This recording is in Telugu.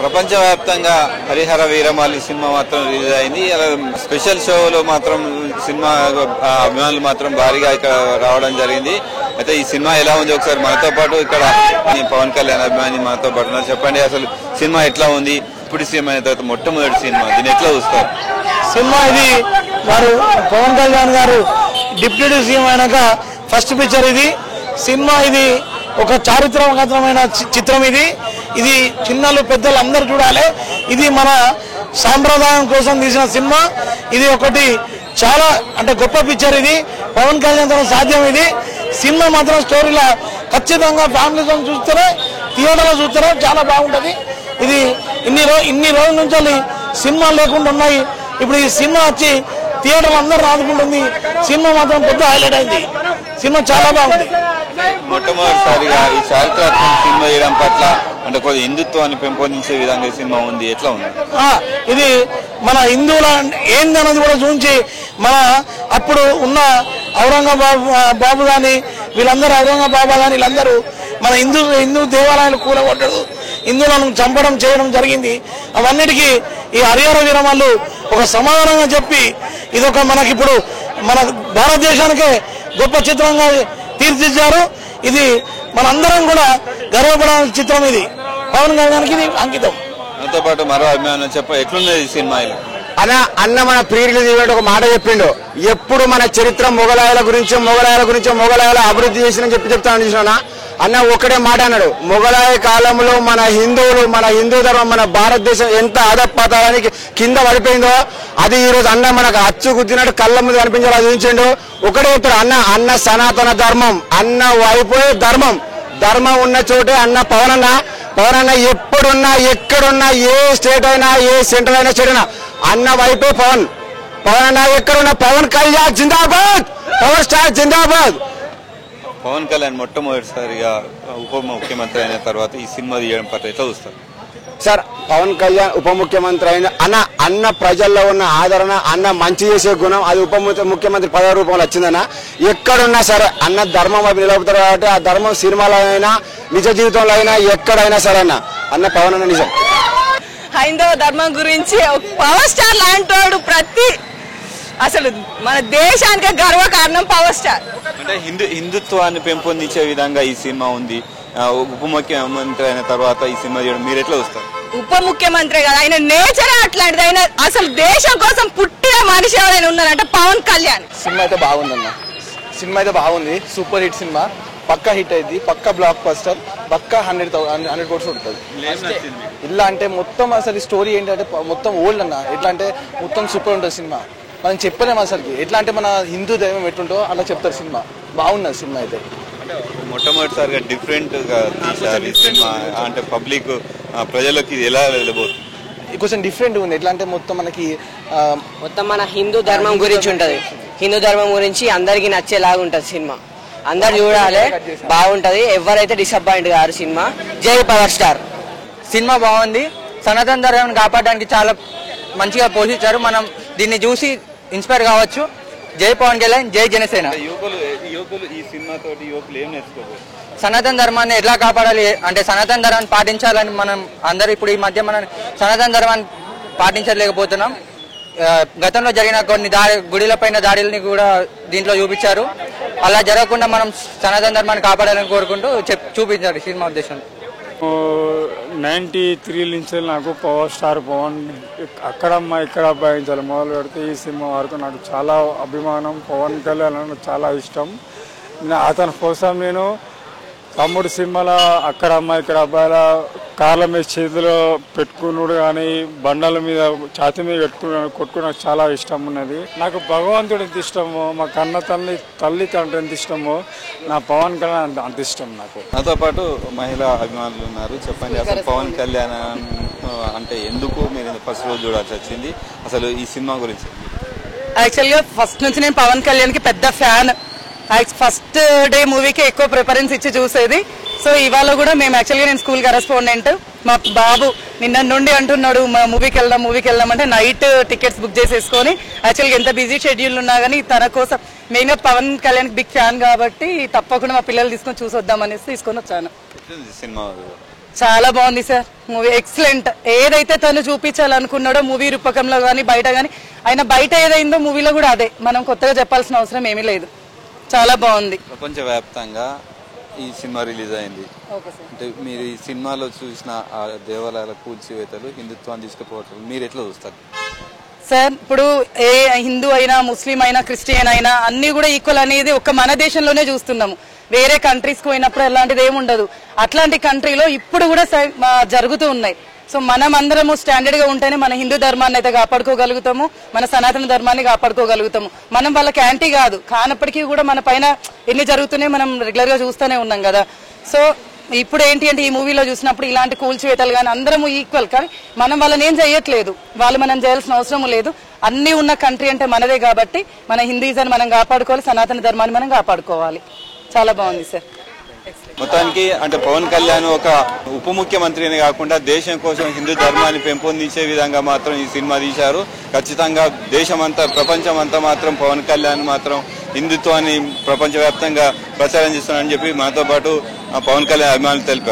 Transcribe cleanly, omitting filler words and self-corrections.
ప్రపంచవ్యాప్తంగా హరిహర వీరమల్లి సినిమా మాత్రం రిలీజ్ అయింది. స్పెషల్ షోలో మాత్రం సినిమా అభిమానులు మాత్రం భారీగా ఇక్కడ రావడం జరిగింది. అయితే ఈ సినిమా ఎలా ఉంది ఒకసారి మనతో పాటు ఇక్కడ పవన్ కళ్యాణ్ అభిమాని మనతో పాటు చెప్పండి, అసలు సినిమా ఎట్లా ఉంది? ఇప్పుడు సినిమా అయిన తర్వాత మొట్టమొదటి సినిమా, దీన్ని ఎట్లా చూస్తారు? సినిమా ఇది వారు పవన్ కళ్యాణ్ గారు డిప్యూటీ సీఎం అయినాక ఫస్ట్ పిక్చర్ ఇది. సినిమా ఇది ఒక చారిత్రాత్మకమైన చిత్రం. ఇది చిన్నలు పెద్దలు అందరూ చూడాలి. ఇది మన సాంప్రదాయం కోసం తీసిన సినిమా. ఇది ఒకటి చాలా అంటే గొప్ప పిక్చర్. ఇది పవన్ కళ్యాణ్ తో సాధ్యం. ఇది సినిమా మాత్రం స్టోరీలా ఖచ్చితంగా ఫ్యామిలీతో చూస్తేనే, థియేటర్లో చూస్తేనే చాలా బాగుంటుంది. ఇది ఇన్ని రోజుల నుంచి సినిమా లేకుండా ఉన్నాయి. ఇప్పుడు ఈ సినిమా వచ్చి థియేటర్లు అందరూ ఆదుకుంటుంది. సినిమా మాత్రం పెద్ద హైలైట్ అయింది. సినిమా చాలా బాగుంది. మొట్టమొదటిసారిగా ఈ చారిత్రాత్మక సినిమా చేయడం పట్ల అంటే కొద్ది హిందుత్వాన్ని పెంపొందించే విధంగా ఈ సినిమా ఉంది, ఎట్లా ఉంది? ఇది మన హిందువుల ఏందన్నది కూడా చూపించి, మన అప్పుడు ఉన్న ఔరంగాబాబు కానీ వీళ్ళందరూ ఔరంగాబాబా కానీ వీళ్ళందరూ మన హిందూ దేవాలయాలు కూలగొట్టడు, హిందువులను చంపడం చేయడం జరిగింది. అవన్నిటికీ ఈ హరిహర వీరమల్లు ఒక సమాధానంగా చెప్పి ఇదొక మనకిప్పుడు మన భారతదేశానికే గొప్ప చిత్రంగా తీర్చిదిద్దారు. ఇది మనందరం కూడా గర్వపడాల్సిన చిత్రం. ఇది పవన్ కళ్యాణ్కి ఇది అంకితం. దాంతో పాటు మరో అభిమానం ఎట్లున్నది సినిమా? అన్న మన ప్రీ రిలీజ్ ఈవెంట్ ఒక మాట చెప్పిండు, ఎప్పుడు మన చరిత్ర మొగలాయల గురించి మొగలాయల అభివృద్ధి చేసిన చెప్తాను చూసినా అన్న ఒకటే మాట అన్నాడు, మొగలాయ కాలంలో మన హిందువులు, మన హిందూ ధర్మం, మన భారతదేశం ఎంత అధపతానికి కింద పడిపోయిందో అది ఈ రోజు అన్న మనకు అచ్చు గుద్దినట్టు కళ్ళ ముందు కనిపించాలి చూపించిండు. ఒకటే చెప్తాడు, అన్న సనాతన ధర్మం, అన్న వైపోయే ధర్మం ఉన్న చోటే అన్న పవన్ అన్న ఎప్పుడున్నా ఎక్కడున్నా ఏ స్టేట్ అయినా ఏ సెంటర్ అయినా చెడినా అన్న వైపే పవన్ అన్న ఎక్కడున్నా పవన్ కళ్యాణ్ జిందాబాద్, పవర్ స్టార్ జిందాబాద్. పవన్ కళ్యాణ్ మొట్టమొదటిసారిగా ఉప ముఖ్యమంత్రి అయిన తర్వాత ఈ సినిమా తీయడం పట్ల ఎట్లా చూస్తారు సార్? పవన్ కళ్యాణ్ ఉప ముఖ్యమంత్రి అయిన అన్న ప్రజల్లో ఉన్న ఆదరణ, అన్న మంచి చేసే గుణం అది ఉప ముఖ్యమంత్రి పదవి రూపంలో వచ్చిందన్న. ఎక్కడున్నా సరే అన్న ధర్మం వైపు నిలబడతారు కాబట్టి ఆ ధర్మం సినిమాలో అయినా నిజ జీవితంలో అయినా ఎక్కడైనా సరే అన్న పవన్ అన్న నిజం. హైందవ ధర్మం గురించి పవర్ స్టార్ లాంటి ప్రతి అసలు మన దేశానికి గర్వకారణం పవర్ స్టార్. అంటే హిందుత్వాన్ని పెంపొందించే విధంగా ఈ సినిమా ఉంది. ఉప ముఖ్యమంత్రి అయిన తర్వాత ఈ సినిమా చేయడం మీరు ఎట్లా వస్తారు? ఉప ముఖ్యమంత్రి కదా, ఆయన నేచర్ అట్లాంటిది. ఆయన అసలు దేశం కోసం పుట్టిన మనిషి ఎవరైనా ఉన్నారంటే పవన్ కళ్యాణ్. సినిమా అయితే బాగుందన్న, సినిమా అయితే బాగుంది, సూపర్ హిట్ సినిమా, పక్కా హిట్ అయింది, పక్కా బ్లాక్ బస్టర్, పక్కా 100 కోట్స్ ఉంటుంది. ఇలా అంటే మొత్తం అసలు స్టోరీ ఏంటంటే మొత్తం ఓల్డ్ అన్న. ఎట్లా అంటే మొత్తం సూపర్ ఉంటుంది సినిమా. మనం చెప్పలేము అసలుకి. ఎట్లా అంటే మన హిందూ దైవం ఎట్లుంటో అలా చెప్తారు. సినిమా బాగున్నది. సినిమా అయితే మొట్టమొదటిసారిగా డిఫరెంట్ గా తీశారు ఈ సినిమా. అంటే పబ్లిక్ ప్రజలకు ఎలా వెళ్ళబోతుంది? కొంచెం డిఫరెంట్ ఉంది. ఎట్లా అంటే మొత్తం మన హిందూ ధర్మం గురించి ఉంటది. హిందూ ధర్మం గురించి అందరికి నచ్చేలాగా ఉంటది సినిమా. అందరు చూడాలి, బాగుంటది. ఎవరైతే డిసప్పాయింట్ గారు సినిమా. జై పవర్ స్టార్. సినిమా బాగుంది. సనాతన ధర్మాన్ని కాపాడడానికి చాలా మంచిగా పోషించారు. మనం దీన్ని చూసి ఇన్స్పైర్ కావచ్చు. జై పవన్ కళ్యాణ్, జై జనసేన. సనాతన ధర్మాన్ని ఎట్లా కాపాడాలి అంటే సనాతన ధర్మాన్ని పాటించాలని మనం అందరూ ఇప్పుడు ఈ మధ్య మనం సనాతన ధర్మాన్ని పాటించలేకపోతున్నాం. గతంలో జరిగిన కొన్ని గుడిలపైన దాడుల్ని కూడా దీంట్లో చూపించారు. అలా జరగకుండా మనం సనాతన ధర్మాన్ని కాపాడాలని కోరుకుంటూ చూపించారు సినిమా ఉద్దేశం. 93 నుంచి నాకు పవర్ స్టార్ పవన్ అక్కడమ్మ ఇక్కడ అబ్బాయించాలి మొదలు పెడితే ఈ సినిమా వరకు నాకు చాలా అభిమానం. పవన్ కళ్యాణ్ నాకు చాలా ఇష్టం. అతని కోసం నేను తమ్ముడు సినిమాలో అక్కడమ్మ ఇక్కడ అబ్బాయిల కార్ల మీద చేతిలో పెట్టుకున్నాడు కానీ బండల మీద ఛాతీ మీద కొట్టుకుని నాకు చాలా ఇష్టం ఉన్నది. నాకు భగవంతుడు ఎంత ఇష్టమో, మా కన్న తల్లి తండ్రి ఎంత ఇష్టమో నా పవన్ కళ్యాణ్ అంత ఇష్టం నాకు. నాతో పాటు మహిళా అభిమానులు ఉన్నారు. చెప్పండి, అసలు పవన్ కళ్యాణ్ అంటే ఎందుకు మీరు ఫస్ట్ రోజు చూడాల్సి వచ్చింది? అసలు ఈ సినిమా గురించి యాక్చువల్గా ఫస్ట్ నుంచి నేను పవన్ కళ్యాణ్ కి పెద్ద ఫ్యాన్. ఫస్ట్ డే మూవీకి ఎక్కువ ప్రిఫరెన్స్ ఇచ్చి చూసేది. సో ఇవాళ కూడా మేము యాక్చువల్గా నేను స్కూల్ కరెస్పాండెంట్. మా బాబు నిన్న నుండి అంటున్నాడు మా మూవీకి వెళ్దాం అంటే నైట్ టికెట్స్ బుక్ చేసేసుకొని యాక్చువల్గా ఎంత బిజీ షెడ్యూల్ ఉన్నా కానీ తన కోసం మెయిన్గా పవన్ కళ్యాణ్ బిగ్ ఫ్యాన్ కాబట్టి తప్పకుండా మా పిల్లలు తీసుకొని చూసి వద్దామనేసి తీసుకొని వచ్చాను. చాలా బాగుంది సార్ మూవీ, ఎక్సలెంట్. ఏదైతే తను చూపించాలనుకున్నాడో మూవీ రూపకంలో కానీ బయట కానీ, ఆయన బయట ఏదైందో మూవీలో కూడా అదే. మనం కొత్తగా చెప్పాల్సిన అవసరం ఏమీ లేదు. చాలా బాగుంది. ప్రపంచవ్యాప్తంగా ఈ సినిమా రిలీజ్ అయింది. అంటే మీరు ఈ సినిమాలో చూసిన ఆ దేవాలయాల కూల్చివేతలు, హిందుత్వాన్ని తీసుకుపోవటం మీరు ఎట్లా చూస్తారు సార్? ఇప్పుడు ఏ హిందూ అయినా, ముస్లిం అయినా, క్రిస్టియన్ అయినా అన్ని కూడా ఈక్వల్ అనేది ఒక మన దేశంలోనే చూస్తున్నాము. వేరే కంట్రీస్ కు పోయినప్పుడు అలాంటిది ఏముండదు. అట్లాంటి కంట్రీలో ఇప్పుడు కూడా జరుగుతూ ఉన్నాయి. సో మనం అందరము స్టాండర్డ్ గా ఉంటేనే మన హిందూ ధర్మాన్ని అయితే కాపాడుకోగలుగుతాము, మన సనాతన ధర్మాన్ని కాపాడుకోగలుగుతాము. మనం వాళ్ళకి యాంటీ కాదు, కానప్పటికీ కూడా మన పైన ఎన్ని జరుగుతున్నాయి మనం రెగ్యులర్ గా చూస్తూనే ఉన్నాం కదా. సో ఇప్పుడు ఏంటి అంటే ఈ మూవీలో చూసినప్పుడు ఇలాంటి కూల్చివేతలు కానీ అందరము ఈక్వల్, కానీ మనం వాళ్ళని ఏం చేయట్లేదు, వాళ్ళు మనం చేయాల్సిన అవసరం లేదు. అన్ని ఉన్న కంట్రీ అంటే మనదే కాబట్టి మన హిందూయిజాన్ని మనం కాపాడుకోవాలి, సనాతన ధర్మాన్ని మనం కాపాడుకోవాలి. చాలా బాగుంది సార్. మొత్తానికి అంటే పవన్ కళ్యాణ్ ఒక ఉప ముఖ్యమంత్రిని కాకుండా దేశం కోసం హిందూ ధర్మాన్ని పెంపొందించే విధంగా మాత్రం ఈ సినిమా తీశారు. ఖచ్చితంగా దేశమంతా, ప్రపంచం అంతా మాత్రం పవన్ కళ్యాణ్ మాత్రం హిందుత్వాన్ని ప్రపంచవ్యాప్తంగా ప్రచారం చేస్తున్నారని చెప్పి మనతో పాటు పవన్ కళ్యాణ్ అభిమానులు తెలిపారు.